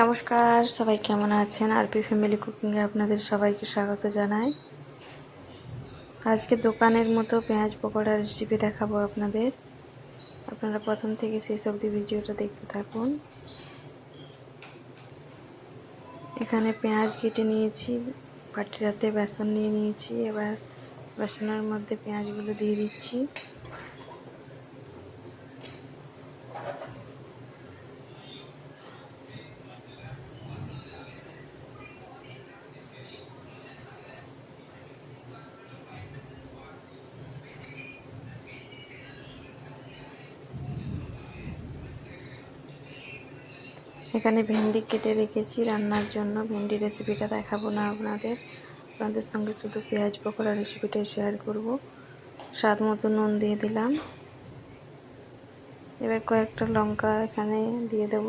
নমস্কার, সবাই কেমন আছেন? আরপি ফ্যামিলি কুকিংয়ে আপনাদের সবাইকে স্বাগত জানাই। আজকে দোকানের মতো পেঁয়াজ পকোড়া রেসিপি দেখাবো আপনাদের। আপনারা প্রথম থেকে শেষ অবধি ভিডিওটা দেখতে থাকুন। এখানে পেঁয়াজ কেটে নিয়েছি, বাটিটাতে বেসন নিয়ে নিয়েছি। এবার বেসনের মধ্যে পেঁয়াজগুলো দিয়ে দিচ্ছি। এখানে ভেন্ডি কেটে রেখেছি রান্নার জন্য। ভেন্ডি রেসিপিটা দেখাবো না আপনাদের সঙ্গে শুধু পেঁয়াজ পকোড়া রেসিপিটা শেয়ার করব। স্বাদ মতো নুন দিয়ে দিলাম। এবার কয়েকটা লঙ্কা এখানে দিয়ে দেব।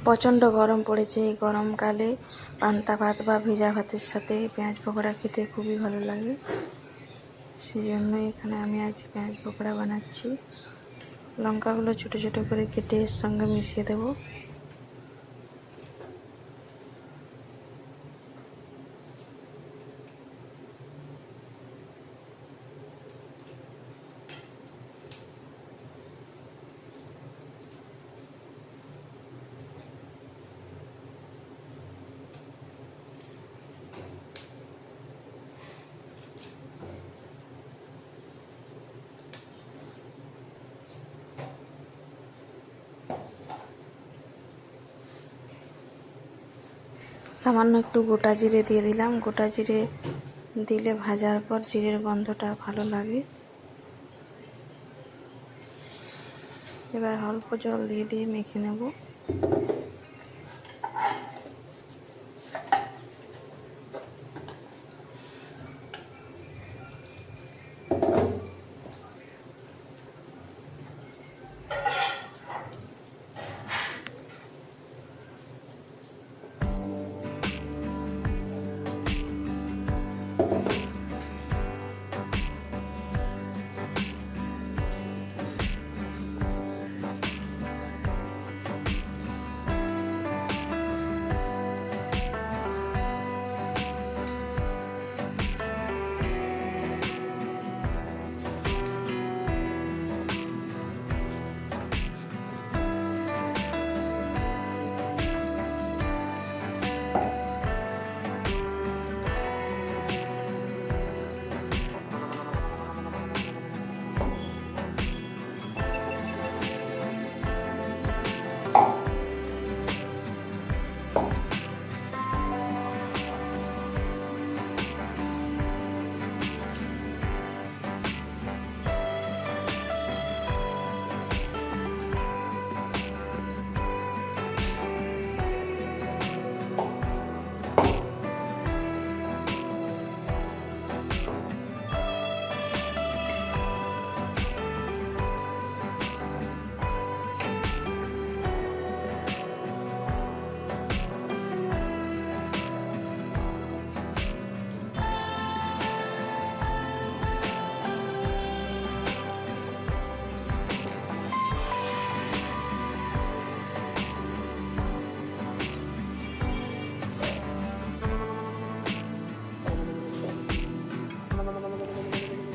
প্রচণ্ড গরম পড়েছে। এই গরমকালে পান্তা ভাত বা ভেজা ভাতের সাথে পেঁয়াজ পকোড়া খেতে খুবই ভালো লাগে। সেই জন্যই এখানে আমি আজ পেঁয়াজ পকোড়া বানাচ্ছি। লঙ্কাগুলো ছোটো ছোটো করে কেটে এর সঙ্গে মিশিয়ে দেবো। সামান্য একটু গোটা জিরে দিয়ে দিলাম। গোটা জিরে দিলে ভাজার পর জিরের গন্ধটা ভালো লাগে। এবার অল্প জল দিয়ে মেখে নেব।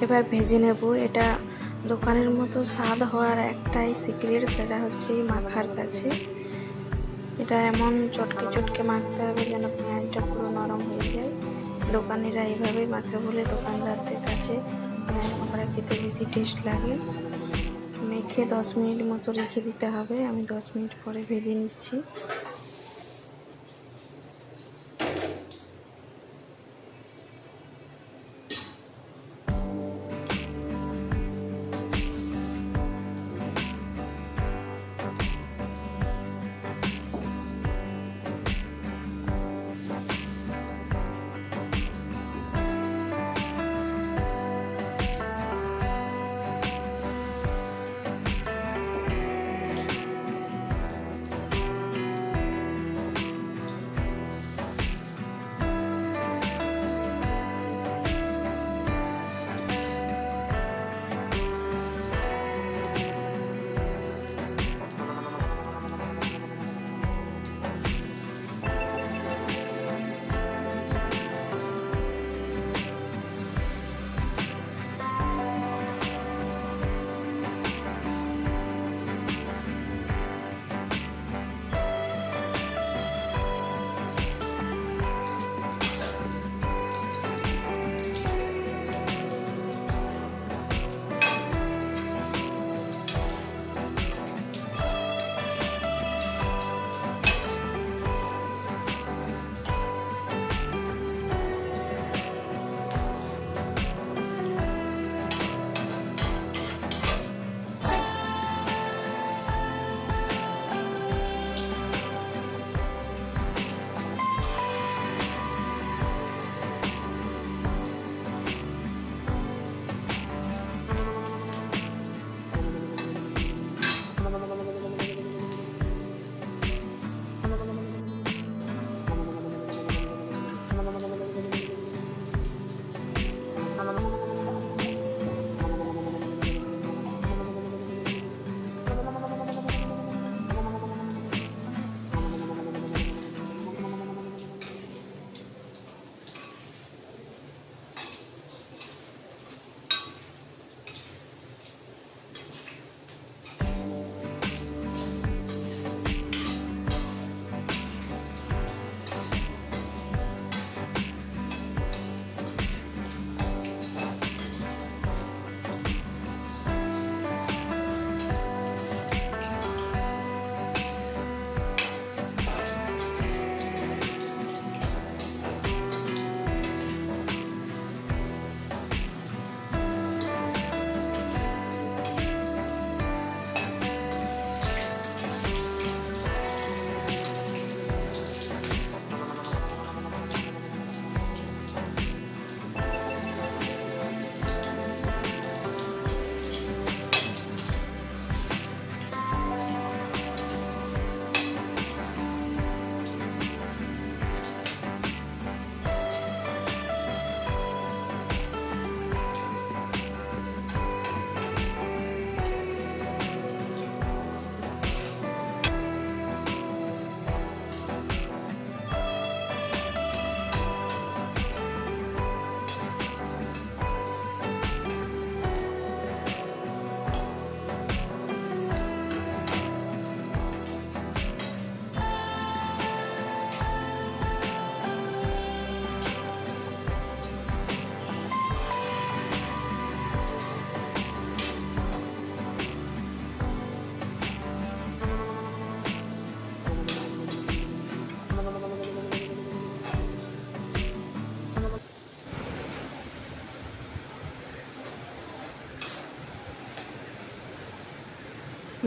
এবার ভেজে নেব। এটা দোকানের মতো স্বাদ হওয়ার একটাই সিক্রেট, সেটা হচ্ছে এই মাখার কাছে। এটা এমন চটকে চটকে মাখতে হবে যেন পেঁয়াজটা পুরো নরম হয়ে যায়। দোকানিরা এইভাবেই মাখে বলে দোকানদারদের কাছে পেঁয়াজ পকোড়া খেতে বেশি টেস্ট লাগে। মেখে 10 মিনিট মতো রেখে দিতে হবে। আমি 10 মিনিট পরে ভেজে নিচ্ছি।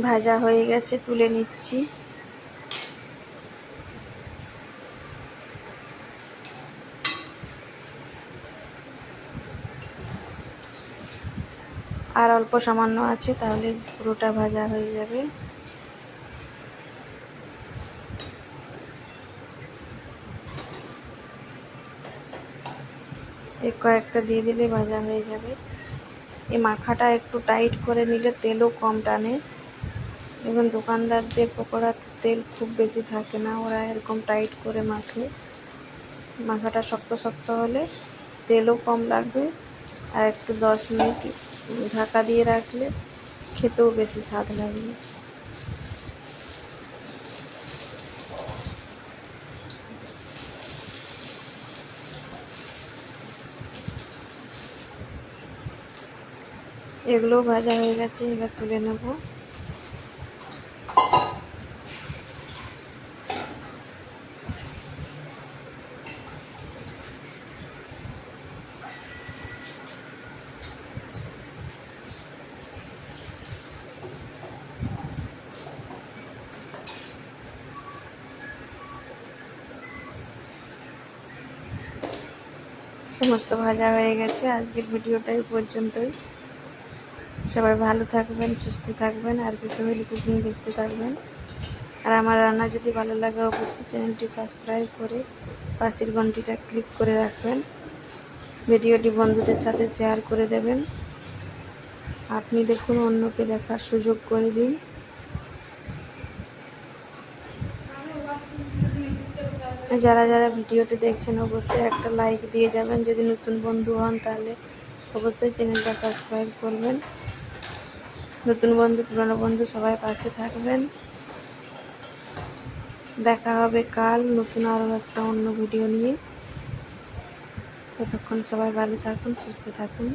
ভাজা হয়ে গেছে, তুলে নিচ্ছি। আর অল্প সামান্য আছে, তাহলে পুরোটা ভাজা হয়ে যাবে। কয়েকটা দিয়ে দিলে ভাজা হয়ে যাবে। এই মাখাটা একটু টাইট করে নিলে তেলও কম টানে। এবং দোকানদারদের পকোড়াতে তেল খুব বেশি থাকে না, ওরা এরকম টাইট করে মাখে। মাখাটা শক্ত শক্ত হলে তেলও কম লাগবে, আর একটু 10 মিনিট ঢাকা দিয়ে রাখলে খেতেও বেশি স্বাদ লাগবে। এগুলো ভাজা হয়ে গেছে, এবার তুলে নেব। সমস্ত ভাজা হয়ে গেছে। আজকের ভিডিওটা এই পর্যন্তই। সবাই ভালো থাকবেন, সুস্থ থাকবেন, আর ফ্যামিলি কুকিং দেখতে থাকবেন। আর আমার রান্না যদি ভালো লাগে অবশ্যই চ্যানেলটি সাবস্ক্রাইব করে পাশের ঘন্টিটা ক্লিক করে রাখবেন। ভিডিওটি বন্ধুদের সাথে শেয়ার করে দেবেন। আপনি দেখুন, অন্যকে দেখার সুযোগ করে দিন। যারা যারা ভিডিওটি দেখছেন অবশ্যই একটা লাইক দিয়ে যাবেন। যদি নতুন বন্ধু হন তাহলে অবশ্যই চ্যানেলটা সাবস্ক্রাইব করবেন। নতুন বন্ধু পুরনো বন্ধু সবাই পাশে থাকবেন। দেখা হবে কাল নতুন আরও একটা অন্য ভিডিও নিয়ে। ততক্ষণ সবাই ভালো থাকুন, সুস্থ থাকুন।